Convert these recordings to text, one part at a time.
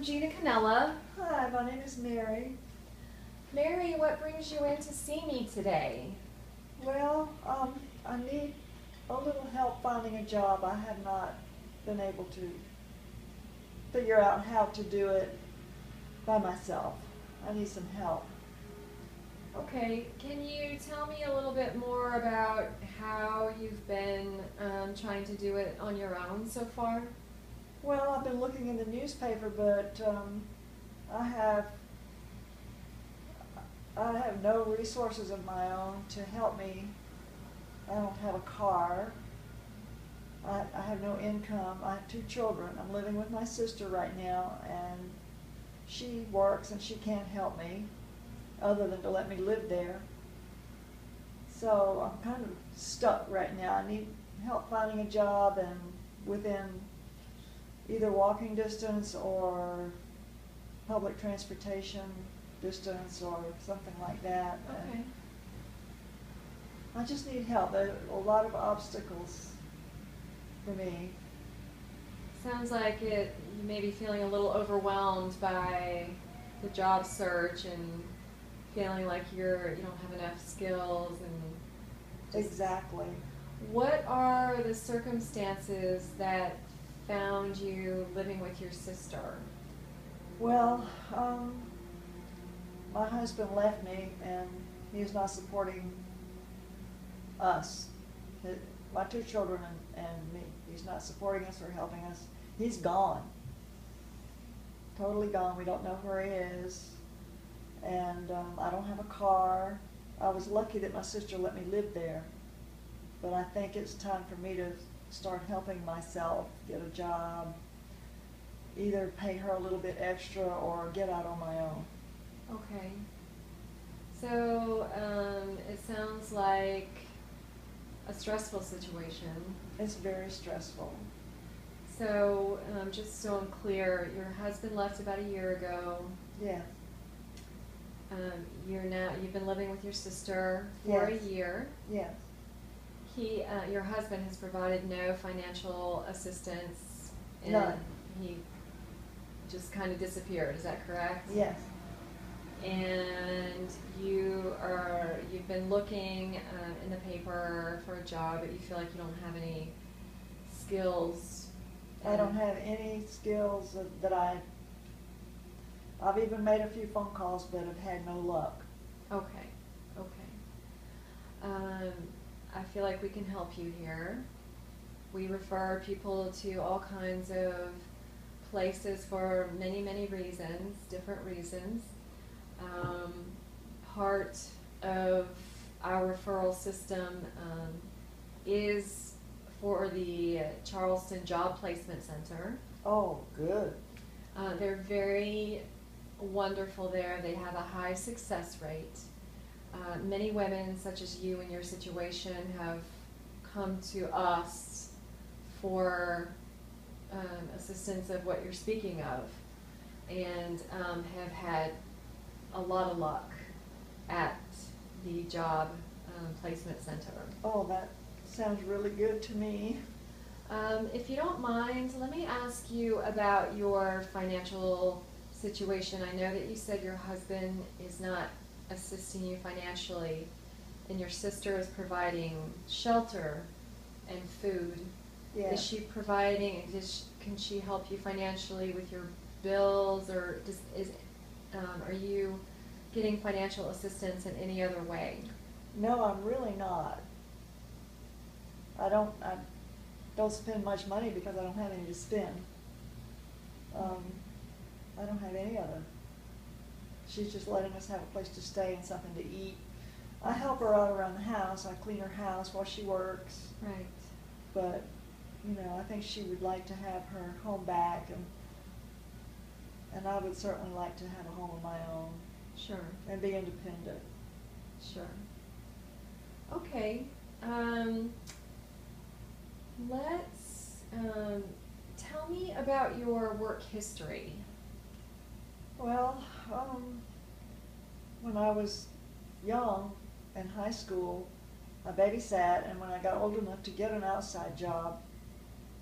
Gina Cannella. Hi, my name is Mary. Mary, what brings you in to see me today? Well, I need a little help finding a job. I have not been able to figure out how to do it by myself. I need some help. Okay, can you tell me a little bit more about how you've been trying to do it on your own so far? Well, I've been looking in the newspaper, but I have I have no resources of my own to help me. I don't have a car. I have no income. I have 2 children. I'm living with my sister right now, and she works and she can't help me other than to let me live there. So I'm kind of stuck right now. I need help finding a job and within either walking distance or public transportation distance or something like that. Okay. And I just need help. There are a lot of obstacles for me. Sounds like you may be feeling a little overwhelmed by the job search and feeling like you don't have enough skills and just. Exactly. What are the circumstances that found you living with your sister? Well, my husband left me and he's not supporting us, my 2 children and me. He's not supporting us or helping us. He's gone. Totally gone. We don't know where he is. And I don't have a car. I was lucky that my sister let me live there. But I think it's time for me to start helping myself, get a job, either pay her a little bit extra or get out on my own. Okay. So it sounds like a stressful situation. It's very stressful. So just so I'm clear, your husband left about a year ago. Yeah. You've been living with your sister for Yes. a year. Yes. Your husband has provided no financial assistance, and None. he just kind of disappeared. Is that correct? Yes. And you've been looking in the paper for a job, but you feel like you don't have any skills. I don't have any skills that I've even made a few phone calls but have had no luck. Okay, okay. I feel like we can help you here. We refer people to all kinds of places for many, many reasons, different reasons. Part of our referral system is for the Charleston Job Placement Center. Oh, good. They're very wonderful there. They have a high success rate. Many women, such as you in your situation, have come to us for assistance of what you're speaking of, and have had a lot of luck at the job placement center. Oh, that sounds really good to me. If you don't mind, let me ask you about your financial situation. I know that you said your husband is not assisting you financially, and your sister is providing shelter and food. Yes. Is she providing, can she help you financially with your bills, or are you getting financial assistance in any other way? No, I'm really not. I don't spend much money because I don't have any to spend. I don't have any other. She's just letting us have a place to stay and something to eat. I help her out around the house. I clean her house while she works. Right. But, I think she would like to have her home back, and I would certainly like to have a home of my own. Sure. And be independent. Sure. Okay. Let's tell me about your work history. Well, when I was young in high school, I babysat, and when I got old enough to get an outside job,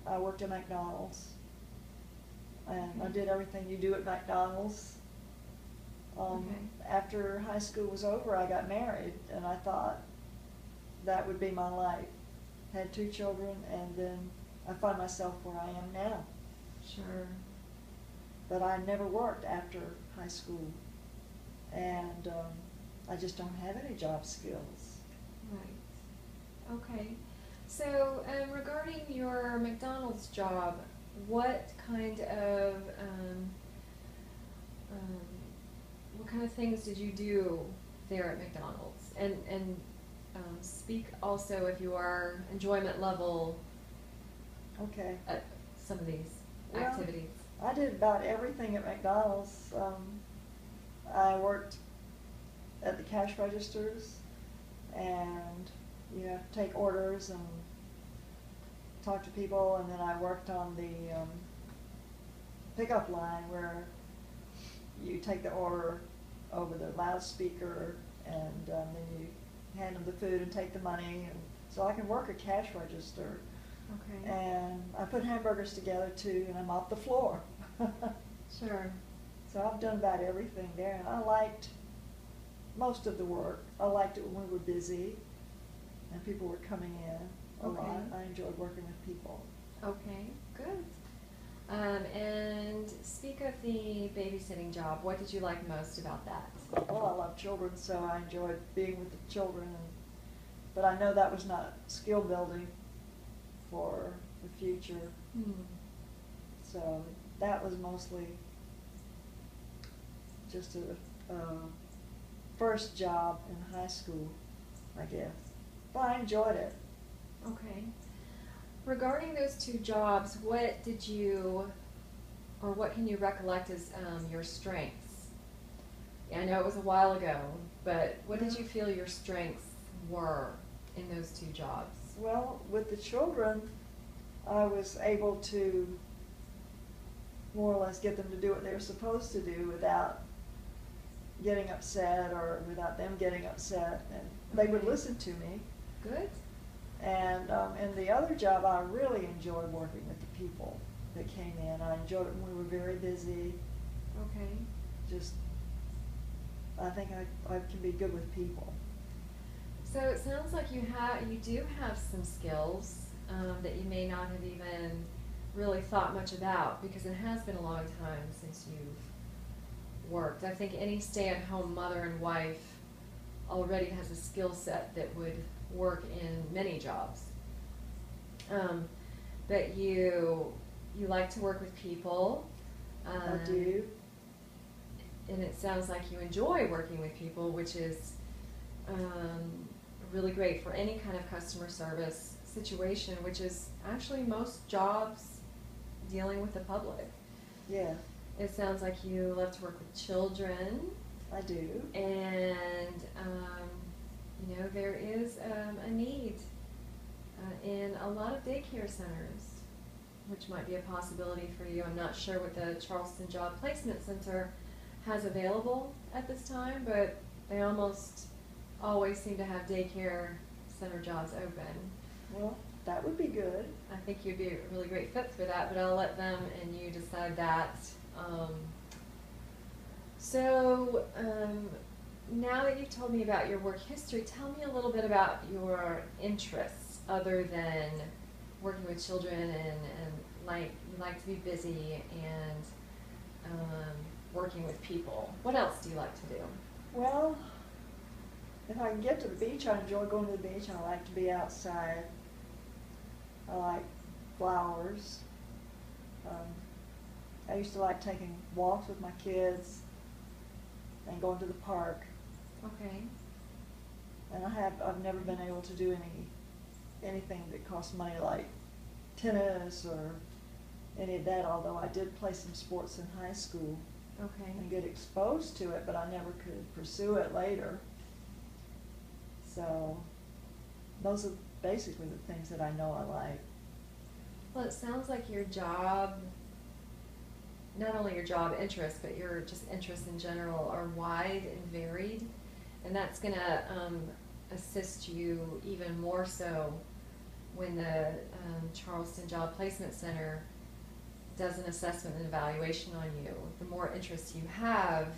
I worked at McDonald's. And I Okay. did everything you do at McDonald's. Okay. After high school was over, I got married, and I thought that would be my life. Had 2 children, and then I find myself where I am now. Sure. But I never worked after high school, and I just don't have any job skills. Right. Okay. So, regarding your McDonald's job, what kind of um, what kind of things did you do there at McDonald's? And speak also of your enjoyment level Okay. at some of these Well, activities. I did about everything at McDonald's. I worked at the cash registers, and take orders and talk to people, and then I worked on the pickup line where you take the order over the loudspeaker, and then you hand them the food and take the money, and so I can work a cash register. Okay. And I put hamburgers together too, and I mop the floor. Sure. So I've done about everything there, and I liked most of the work. I liked it when we were busy and people were coming in a Okay. lot. I enjoyed working with people. Okay, good. And speak of the babysitting job. What did you like most about that? Well, I love children, so I enjoyed being with the children, but I know that was not skill building for the future. Hmm. So that was mostly just a first job in high school, I guess. But I enjoyed it. Okay. Regarding those two jobs, what did you, or what can you recollect as your strengths? I know it was a while ago, but what did you feel your strengths were in those two jobs? Well, with the children, I was able to more or less get them to do what they were supposed to do without getting upset or without them getting upset, and they would Okay. listen to me. Good. And in the other job, I really enjoyed working with the people that came in. I enjoyed it when we were very busy. Okay. Just, I think I can be good with people. So it sounds like you do have some skills that you may not have even really thought much about, because it has been a long time since you've worked. I think any stay-at-home mother and wife already has a skill set that would work in many jobs. But you like to work with people. I do. And it sounds like you enjoy working with people, which is really great for any kind of customer service situation, which is actually most jobs dealing with the public. Yeah, It sounds like you love to work with children, I do. and there is a need in a lot of daycare centers, which might be a possibility for you. I'm not sure what the Charleston Job Placement Center has available at this time, but they almost always seem to have daycare center jobs open. Well, that would be good. I think you'd be a really great fit for that, but I'll let them and you decide that. Now that you've told me about your work history, tell me a little bit about your interests other than working with children and you like to be busy and working with people. What else do you like to do? Well, if I can get to the beach, I enjoy going to the beach. I like to be outside. I like flowers. I used to like taking walks with my kids and going to the park. Okay. And I've never been able to do anything that costs money, like tennis or any of that, although I did play some sports in high school Okay. and get exposed to it, but I never could pursue it later. So those are basically the things that I know I like. Well, it sounds like your job, not only your job interests, but your just interests in general are wide and varied, and that's going to assist you even more so when the Charleston Job Placement Center does an assessment and evaluation on you. The more interest you have,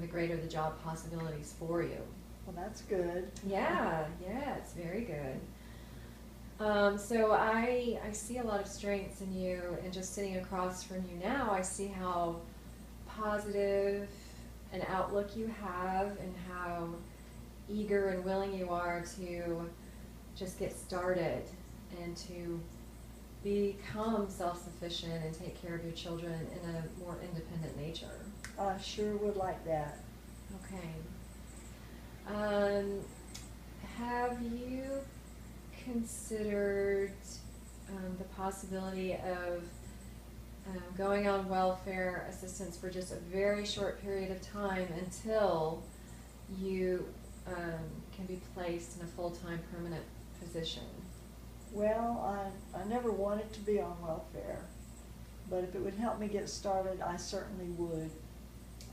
the greater the job possibilities for you. Well, that's good. Yeah, it's very good. So I see a lot of strengths in you, and just sitting across from you now, I see how positive an outlook you have and how eager and willing you are to just get started and to become self-sufficient and take care of your children in a more independent nature. I sure would like that. Okay. Have you considered the possibility of going on welfare assistance for just a very short period of time until you can be placed in a full-time permanent position? Well, I never wanted to be on welfare, but if it would help me get started, I certainly would.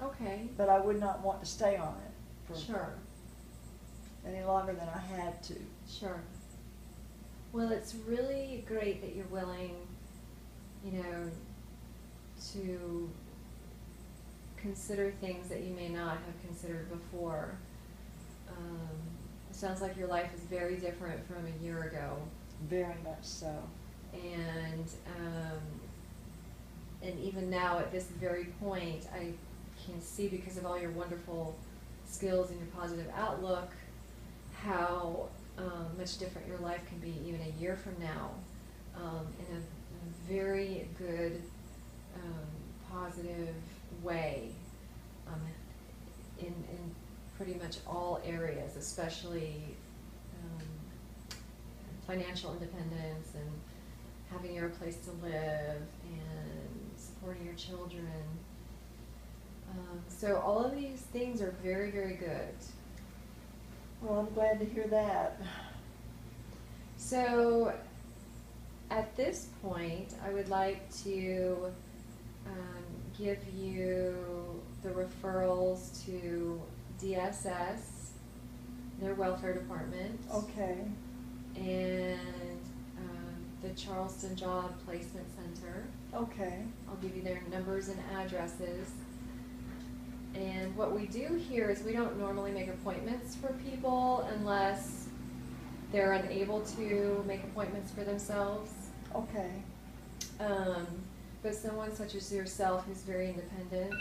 Okay. But I would not want to stay on it for Sure. any longer than I had to. Sure. Well, it's really great that you're willing, to consider things that you may not have considered before. It sounds like your life is very different from a year ago. Very much so. And even now at this very point, I can see, because of all your wonderful skills and your positive outlook, how much different your life can be even a year from now, in a very good, positive way, in pretty much all areas, especially financial independence and having your place to live and supporting your children. So all of these things are very, very good. Well, I'm glad to hear that. So at this point, I would like to give you the referrals to DSS, their welfare department. Okay. And the Charleston Job Placement Center. Okay. I'll give you their numbers and addresses. And what we do here is we don't normally make appointments for people unless they're unable to make appointments for themselves. Okay. But someone such as yourself, who's very independent,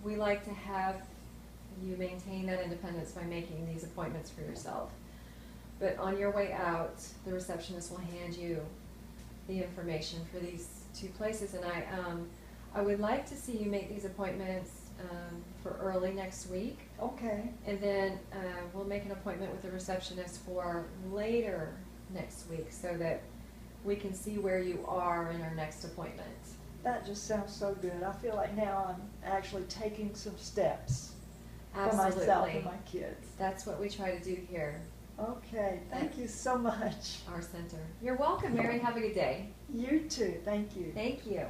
we like to have you maintain that independence by making these appointments for yourself. But on your way out, the receptionist will hand you the information for these two places, and I would like to see you make these appointments for early next week. Okay. And then we'll make an appointment with the receptionist for later next week so that we can see where you are in our next appointment. That just sounds so good. I feel like now I'm actually taking some steps Absolutely. for myself and my kids. That's what we try to do here. Okay. Thank you so much. Our center. You're welcome, Mary. Have a good day. You too. Thank you. Thank you.